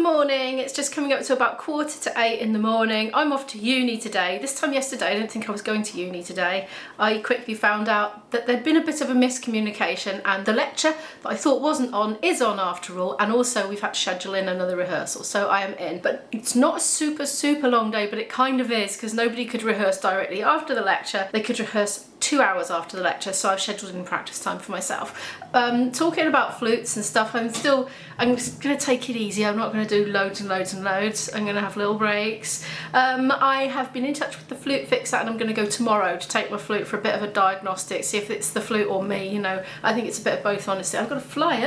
morning. It's just coming up to about 7:45 in the morning. I'm off to uni today. This time yesterday I didn't think I was going to uni today. I quickly found out that there'd been a bit of a miscommunication and the lecture that I thought wasn't on is on after all, and also we've had to schedule in another rehearsal, so I am in. But it's not a super long day, but it kind of is, because nobody could rehearse directly after the lecture. They could rehearse 2 hours after the lecture, so I've scheduled in practice time for myself. Talking about flutes and stuff, I'm just going to take it easy. I'm not going to do loads and loads. I'm going to have little breaks. I have been in touch with the flute fixer and I'm going to go tomorrow to take my flute for a bit of a diagnostic, see if it's the flute or me, you know. I think it's a bit of both, honestly. I've got to fly.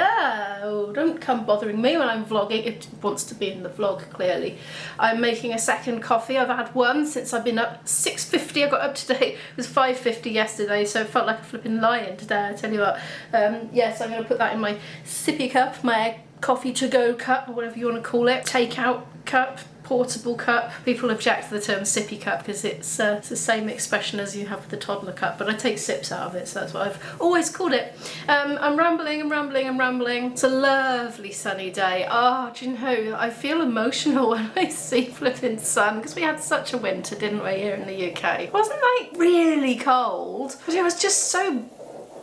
Oh, don't come bothering me when I'm vlogging. It wants to be in the vlog, clearly. I'm making a second coffee. I've had one since I've been up. 6:50 I got up today. It was 5:50 yesterday, so it felt like a flipping lion today, I tell you what. Yes, I'm going to put that in my sippy cup, my coffee to go cup, or whatever you want to call it, takeout cup, portable cup. People object to the term sippy cup because it's the same expression as you have with the toddler cup, but I take sips out of it, so that's what I've always called it. I'm rambling. It's a lovely sunny day. Oh, do you know, I feel emotional when I see flipping sun, because we had such a winter, didn't we, here in the UK. It wasn't like really cold, but it was just so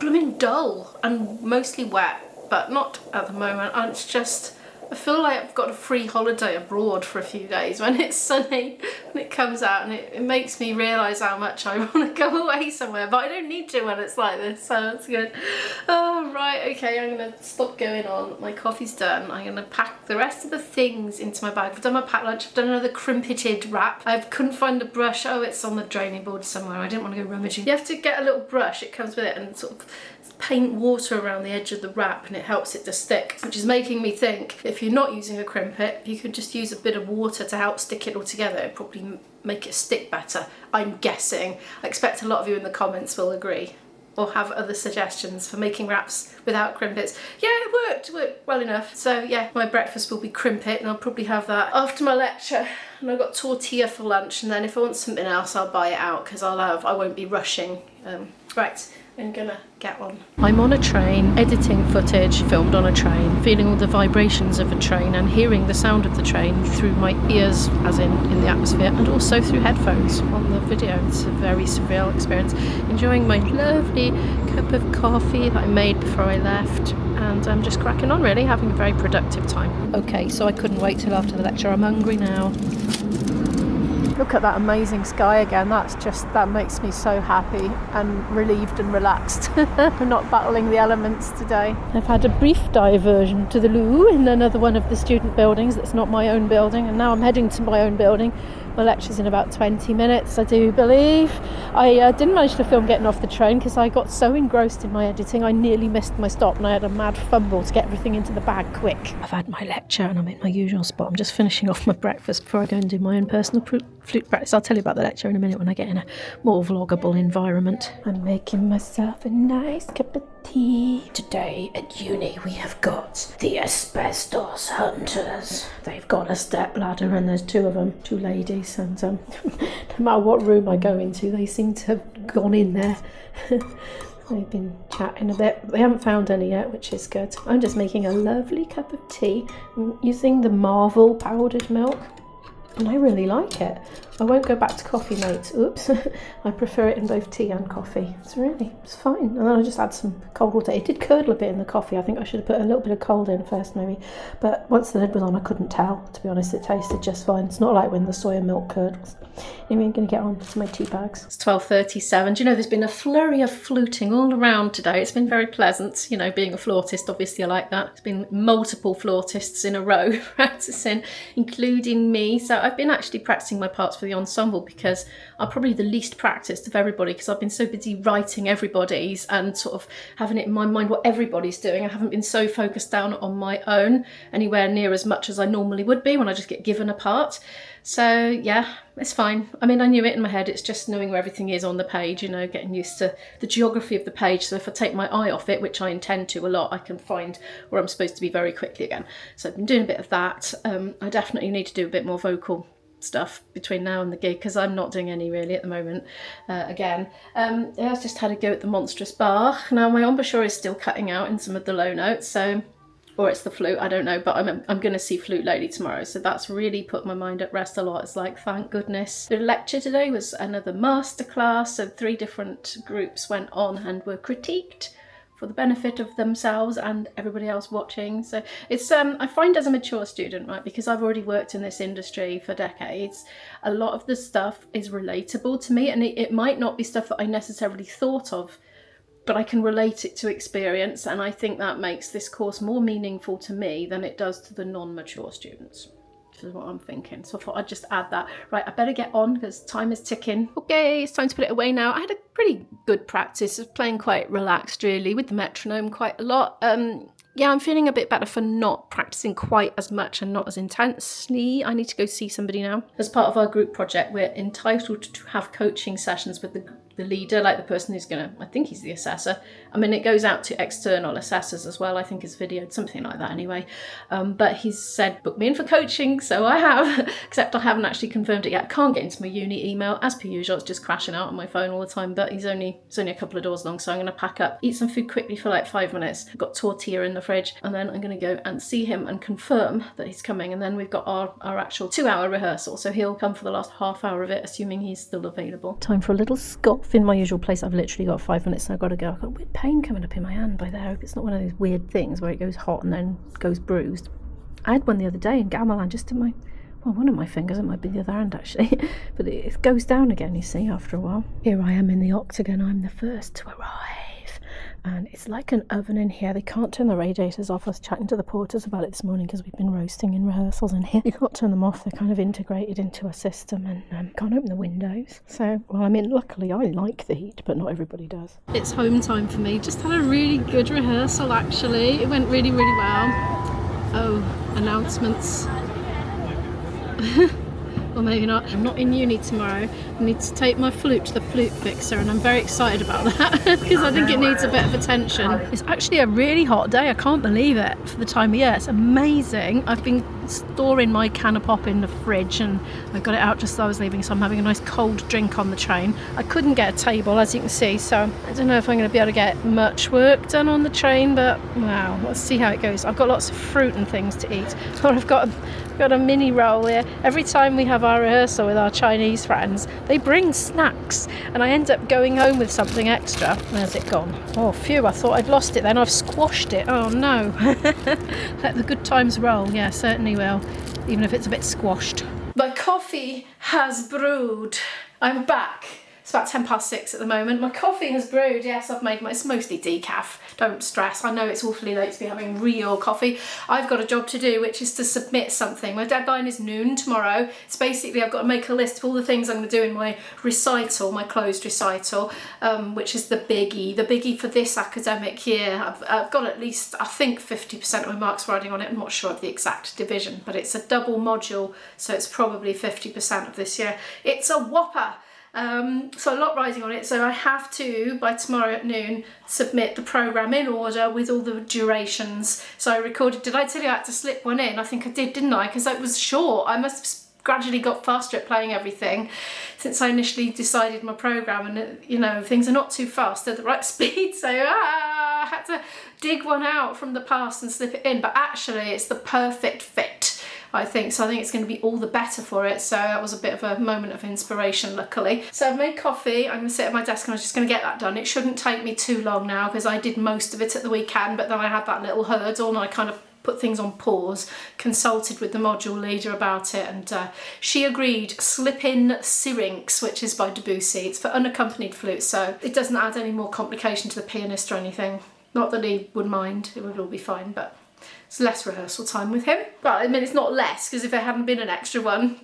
blooming dull and mostly wet, but not at the moment. And it's just, I feel like I've got a free holiday abroad for a few days when it's sunny, when it comes out, and it makes me realise how much I want to go away somewhere, but I don't need to when it's like this, so that's good. Oh, right, okay, I'm going to stop going on. My coffee's done. I'm going to pack the rest of the things into my bag. I've done my packed lunch. I've done another crimpeted wrap. I couldn't find a brush. Oh, it's on the draining board somewhere. I didn't want to go rummaging. You have to get a little brush. It comes with it, and sort of paint water around the edge of the wrap, and it helps it to stick, which is making me think if you're not using a crimpet, you could just use a bit of water to help stick it all together. It'd probably make it stick better, I'm guessing. I expect a lot of you in the comments will agree or have other suggestions for making wraps without crimpets. Yeah, it worked well enough. So yeah, my breakfast will be crimpet, and I'll probably have that after my lecture. And I've got tortilla for lunch, and then if I want something else I'll buy it out, because I won't be rushing. Right, I'm gonna get on. I'm on a train, editing footage filmed on a train, feeling all the vibrations of a train and hearing the sound of the train through my ears, as in the atmosphere, and also through headphones on the video. It's a very surreal experience. Enjoying my lovely cup of coffee that I made before I left, and I'm just cracking on, really, having a very productive time. Okay, so I couldn't wait till after the lecture. I'm hungry now. Look at that amazing sky again. That makes me so happy and relieved and relaxed. I'm not battling the elements today. I've had a brief diversion to the loo in another one of the student buildings that's not my own building, and now I'm heading to my own building. My lecture's in about 20 minutes, I do believe. I didn't manage to film getting off the train because I got so engrossed in my editing I nearly missed my stop, and I had a mad fumble to get everything into the bag quick. I've had my lecture and I'm in my usual spot. I'm just finishing off my breakfast before I go and do my own personal flute practice. I'll tell you about the lecture in a minute when I get in a more vloggable environment. I'm making myself a nice cup of tea. Today at uni we have got the asbestos hunters. They've got a step ladder and there's two of them, two ladies, and no matter what room I go into they seem to have gone in there. They've been chatting a bit. They haven't found any yet, which is good. I'm just making a lovely cup of tea. I'm using the Marvel powdered milk, and I really like it. I won't go back to coffee, mates. Oops. I prefer it in both tea and coffee. It's fine. And then I just add some cold water. It did curdle a bit in the coffee. I think I should have put a little bit of cold in first, maybe. But once the lid was on, I couldn't tell. To be honest, it tasted just fine. It's not like when the soya milk curdles. Anyway, I'm going to get on to my tea bags. It's 12:37. Do you know, there's been a flurry of fluting all around today. It's been very pleasant. You know, being a flautist, obviously I like that. There's been multiple flautists in a row practicing, including me. So I've been actually practicing my parts for the ensemble because I'm probably the least practiced of everybody, because I've been so busy writing everybody's and sort of having it in my mind what everybody's doing. I haven't been so focused down on my own anywhere near as much as I normally would be when I just get given a part. So yeah, it's fine. I mean, I knew it in my head. It's just knowing where everything is on the page, you know, getting used to the geography of the page. So if I take my eye off it, which I intend to a lot, I can find where I'm supposed to be very quickly again. So I've been doing a bit of that. I definitely need to do a bit more vocal stuff between now and the gig, because I'm not doing any really at the moment. Again, I've just had a go at the monstrous Bach. Now my embouchure is still cutting out in some of the low notes, so or it's the flute, I don't know, but I'm going to see Flute Lady tomorrow, so that's really put my mind at rest a lot. It's like, thank goodness. The lecture today was another masterclass, so 3 different groups went on and were critiqued for the benefit of themselves and everybody else watching. So it's I find as a mature student, right, because I've already worked in this industry for decades, a lot of the stuff is relatable to me, and it might not be stuff that I necessarily thought of, but I can relate it to experience, and I think that makes this course more meaningful to me than it does to the non-mature students. This is what I'm thinking. So I thought I'd just add that. Right, I better get on because time is ticking. Okay, it's time to put it away now. I had a pretty good practice of playing quite relaxed, really, with the metronome quite a lot. Yeah, I'm feeling a bit better for not practicing quite as much and not as intensely. I need to go see somebody now. As part of our group project, we're entitled to have coaching sessions with the leader, like the person who's gonna, I think he's the assessor. I mean, it goes out to external assessors as well. I think it's videoed, something like that anyway. But he's said, book me in for coaching, so I have, except I haven't actually confirmed it yet. I can't get into my uni email, as per usual. It's just crashing out on my phone all the time, but it's only a couple of doors long, so I'm gonna pack up, eat some food quickly for like 5 minutes. I've got tortilla in the fridge, and then I'm gonna go and see him and confirm that he's coming, and then we've got our actual 2-hour rehearsal, so he'll come for the last half hour of it, assuming he's still available. Time for a little scoff in my usual place. I've literally got 5 minutes and I've got to go. I've got a weird pain coming up in my hand by there. I hope it's not one of those weird things where it goes hot and then goes bruised. I had one the other day in gamelan, just in my, well, one of my fingers, it might be the other hand actually, but it goes down again, you see, after a while. Here I am in the octagon. I'm the first to arrive, and it's like an oven in here. They can't turn the radiators off. I was chatting to the porters about it this morning because we've been roasting in rehearsals in here. You can't turn them off. They're kind of integrated into a system, and can't open the windows. So, well, I mean, luckily I like the heat, but not everybody does. It's home time for me. Just had a really good rehearsal, actually. It went really, really well. Oh, announcements. Or maybe not. I'm not in uni tomorrow. I need to take my flute to the flute fixer, and I'm very excited about that because I think it needs a bit of attention. It's actually a really hot day. I can't believe it for the time of year. It's amazing. I've been storing my can of pop in the fridge, and I got it out just as I was leaving, so I'm having a nice cold drink on the train. I couldn't get a table, as you can see, so I don't know if I'm going to be able to get much work done on the train, but wow, let's see how it goes. I've got lots of fruit and things to eat. Or I've got a mini roll here. Every time we have our rehearsal with our Chinese friends, they bring snacks, and I end up going home with something extra. Where's it gone? Oh, phew, I thought I'd lost it then. I've squashed it. Oh no. Let the good times roll. Yeah, certainly will, even if it's a bit squashed. My coffee has brewed. I'm back. It's about 6:10 at the moment. My coffee has brewed. Yes, I've made it's mostly decaf. Don't stress. I know it's awfully late to be having real coffee. I've got a job to do, which is to submit something. My deadline is noon tomorrow. It's basically I've got to make a list of all the things I'm going to do in my recital, my closed recital, which is the biggie for this academic year. I've got at least, I think, 50% of my marks riding on it. I'm not sure of the exact division, but it's a double module, so it's probably 50% of this year. It's a whopper. So a lot riding on it, so I have to, by tomorrow at noon, submit the programme in order with all the durations. So I recorded, did I tell you I had to slip one in? I think I did, didn't I? Because it was short. I must have gradually got faster at playing everything since I initially decided my programme, and you know, things are not too fast, they're the right speed, so I had to dig one out from the past and slip it in, but actually it's the perfect fit, I think, so I think it's going to be all the better for it. So that was a bit of a moment of inspiration, luckily. So I've made coffee, I'm going to sit at my desk and I'm just going to get that done. It shouldn't take me too long now because I did most of it at the weekend, but then I had that little hurdle and I kind of put things on pause, consulted with the module leader about it, and she agreed. Slip in Syrinx, which is by Debussy. It's for unaccompanied flute, so it doesn't add any more complication to the pianist or anything. Not that he would mind, it would all be fine, but it's less rehearsal time with him. Well, I mean, it's not less, because if there hadn't been an extra one,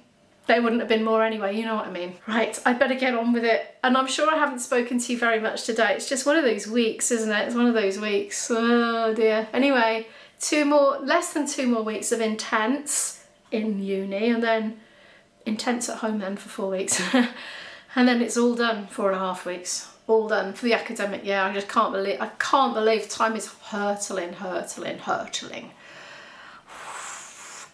there wouldn't have been more anyway, you know what I mean. Right, I'd better get on with it. And I'm sure I haven't spoken to you very much today. It's just one of those weeks, isn't it? It's one of those weeks. Oh dear. Anyway, less than 2 more weeks of intense in uni, and then intense at home then for 4 weeks. And then it's all done, 4.5 weeks. All done for the academic year. I can't believe time is hurtling.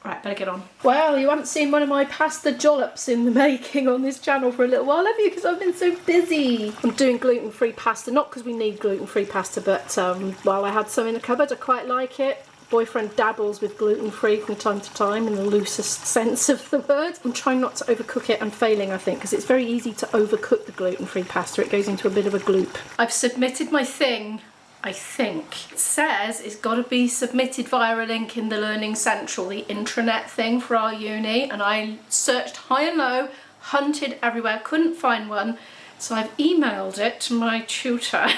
Right, better get on. Well, you haven't seen one of my pasta jollops in the making on this channel for a little while, have you? Because I've been so busy. I'm doing gluten-free pasta, not because we need gluten-free pasta, but well, I had some in the cupboard. I quite like it. boyfriend dabbles with gluten-free from time to time in the loosest sense of the word. I'm trying not to overcook it and failing, I think, because it's very easy to overcook the gluten-free pasta. It goes into a bit of a gloop. I've submitted my thing, I think. It says it's got to be submitted via a link in the Learning Central, the intranet thing for our uni, and I searched high and low, hunted everywhere, couldn't find one, so I've emailed it to my tutor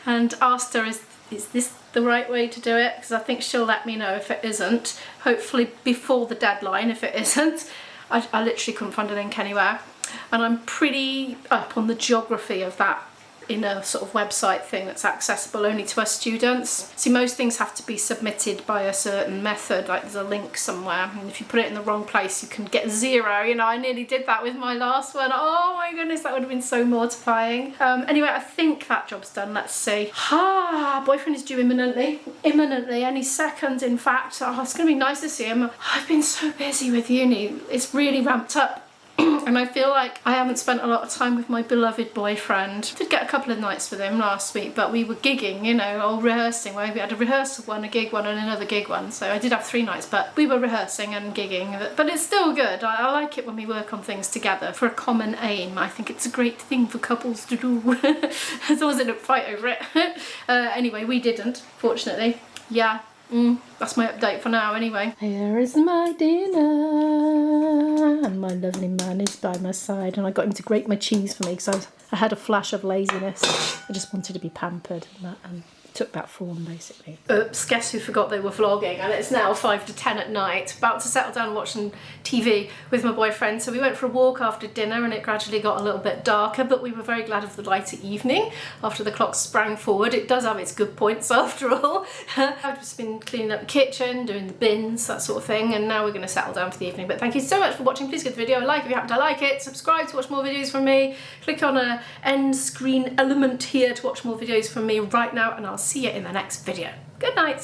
and asked her, is this the right way to do it? Because I think she'll let me know if it isn't, hopefully before the deadline if it isn't. I literally couldn't find a link anywhere, and I'm pretty up on the geography of that in a sort of website thing that's accessible only to us students. See, most things have to be submitted by a certain method, like there's a link somewhere, and if you put it in the wrong place you can get 0. You know, I nearly did that with my last one. Oh my goodness, that would have been so mortifying. Anyway, I think that job's done. Let's see. Boyfriend is due imminently, any second in fact. Oh, it's gonna be nice to see him. I've been so busy with uni, it's really ramped up. And I feel like I haven't spent a lot of time with my beloved boyfriend. Did get a couple of nights with him last week, but we were gigging, you know, or rehearsing. We had a rehearsal one, a gig one, and another gig one. So I did have 3 nights, but we were rehearsing and gigging. But it's still good. I like it when we work on things together for a common aim. I think it's a great thing for couples to do, as long as they don't fight over it. Anyway, we didn't, fortunately. Yeah. That's my update for now anyway. Here is my dinner, and my lovely man is by my side, and I got him to grate my cheese for me because I had a flash of laziness. I just wanted to be pampered, and took that form basically. Oops, guess who forgot they were vlogging, and it's now 5 to 10 at night. About to settle down and watch some TV with my boyfriend. So we went for a walk after dinner and it gradually got a little bit darker, but we were very glad of the lighter evening after the clock sprang forward. It does have its good points after all. I've just been cleaning up the kitchen, doing the bins, that sort of thing, and now we're going to settle down for the evening. But thank you so much for watching. Please give the video a like if you happen to like it, subscribe to watch more videos from me, click on a end screen element here to watch more videos from me right now, and I'll see you in the next video. Good night.